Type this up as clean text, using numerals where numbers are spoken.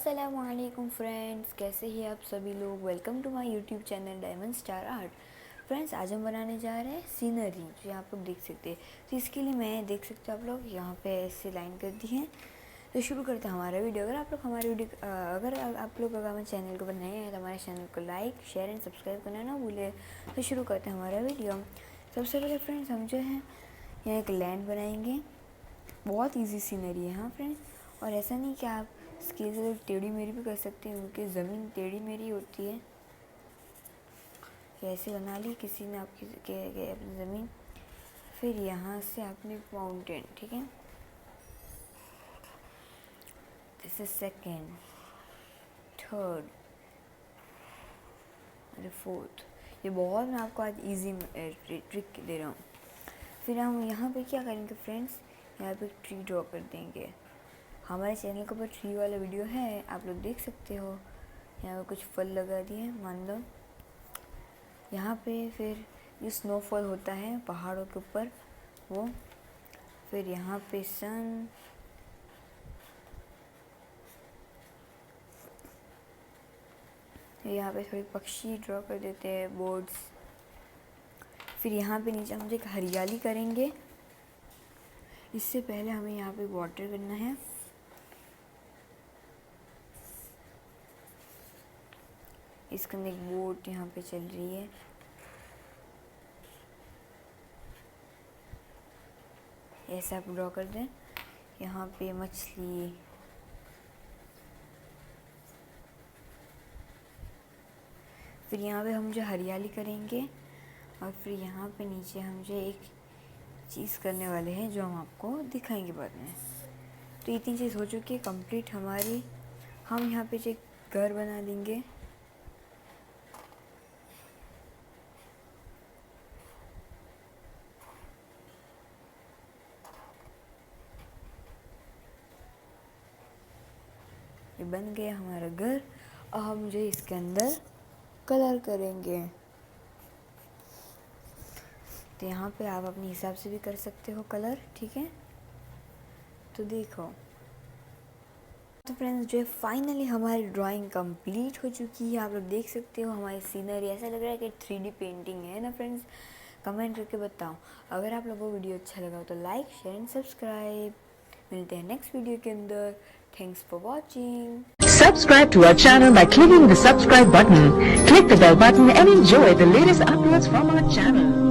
अस्सलामुअलैकुम फ्रेंड्स, कैसे हैं आप सभी लोग। Welcome to my YouTube channel diamond star art. Friends, आज हम बनाने जा रहे हैं सीनरी, जो यहाँ आप लोग देख सकते हैं। तो इसके लिए मैं देख सकते हो आप लोग यहाँ पे ऐसे लाइन कर दी है। तो शुरू करते हैं हमारा वीडियो। अगर आप लोग हमारे वीडियो अगर आप लोग हमारे चैनल को नए हैं तो हमारे चैनल को लाइक शेयर एंड सब्सक्राइब करना ना भूले। तो शुरू करते हैं हमारा वीडियो। सबसे पहले फ्रेंड्स हम जो है यहाँ एक लैंड बनाएंगे। बहुत ईजी सीनरी है हाँ फ्रेंड्स। और ऐसा नहीं कि आप इसकी से टेढ़ी मेढ़ी भी कर सकते हैं, क्योंकि ज़मीन टेढ़ी मेढ़ी होती है। ऐसे बना ली किसी ने आपकी अपनी ज़मीन। फिर यहाँ से आपने माउंटेन, ठीक है। दिस इज सेकेंड, थर्ड और फोर्थ। ये बहुत मैं आपको आज इजी ट्रिक दे रहा हूँ। फिर हम यहाँ पे क्या करेंगे फ्रेंड्स, यहाँ पे ट्री ड्रॉ कर देंगे। हमारे चैनल के ऊपर ट्री वाला वीडियो है, आप लोग देख सकते हो। यहाँ पे कुछ फल लगा दिए मान लो। यहाँ पे फिर जो स्नोफॉल होता है पहाड़ों के ऊपर वो। फिर यहाँ पे सन, यहाँ पे थोड़ी पक्षी ड्रॉ कर देते हैं, बर्ड्स। फिर यहाँ पे नीचे हम एक हरियाली करेंगे। इससे पहले हमें यहाँ पे वाटर करना है। इसके अंदर एक बोट यहाँ पे चल रही है। ऐसा आप ड्रॉ कर दें। यहाँ पे मछली, फिर यहाँ पे हम जो हरियाली करेंगे। और फिर यहाँ पे नीचे हम जो एक चीज़ करने वाले हैं, जो हम आपको दिखाएंगे बाद में। तो ये तीन चीज़ हो चुकी है कंप्लीट हमारी। हम यहाँ पे जो एक घर बना देंगे। ये बन गया हमारा घर। और हम जो इसके अंदर कलर करेंगे। तो यहाँ पे आप अपने हिसाब से भी कर सकते हो कलर, ठीक है। तो देखो तो फ्रेंड्स, जो है फाइनली हमारी ड्राइंग कंप्लीट हो चुकी है। आप लोग देख सकते हो हमारी सीनरी। ऐसा लग रहा है कि 3D पेंटिंग है ना फ्रेंड्स। कमेंट करके बताओ। अगर आप लोगों को वीडियो अच्छा लगा तो लाइक शेयर एंड सब्सक्राइब। मिलते हैं नेक्स्ट वीडियो के अंदर। Thanks for watching. Subscribe to our channel by clicking the subscribe button. Click the bell button and enjoy the latest uploads from our channel.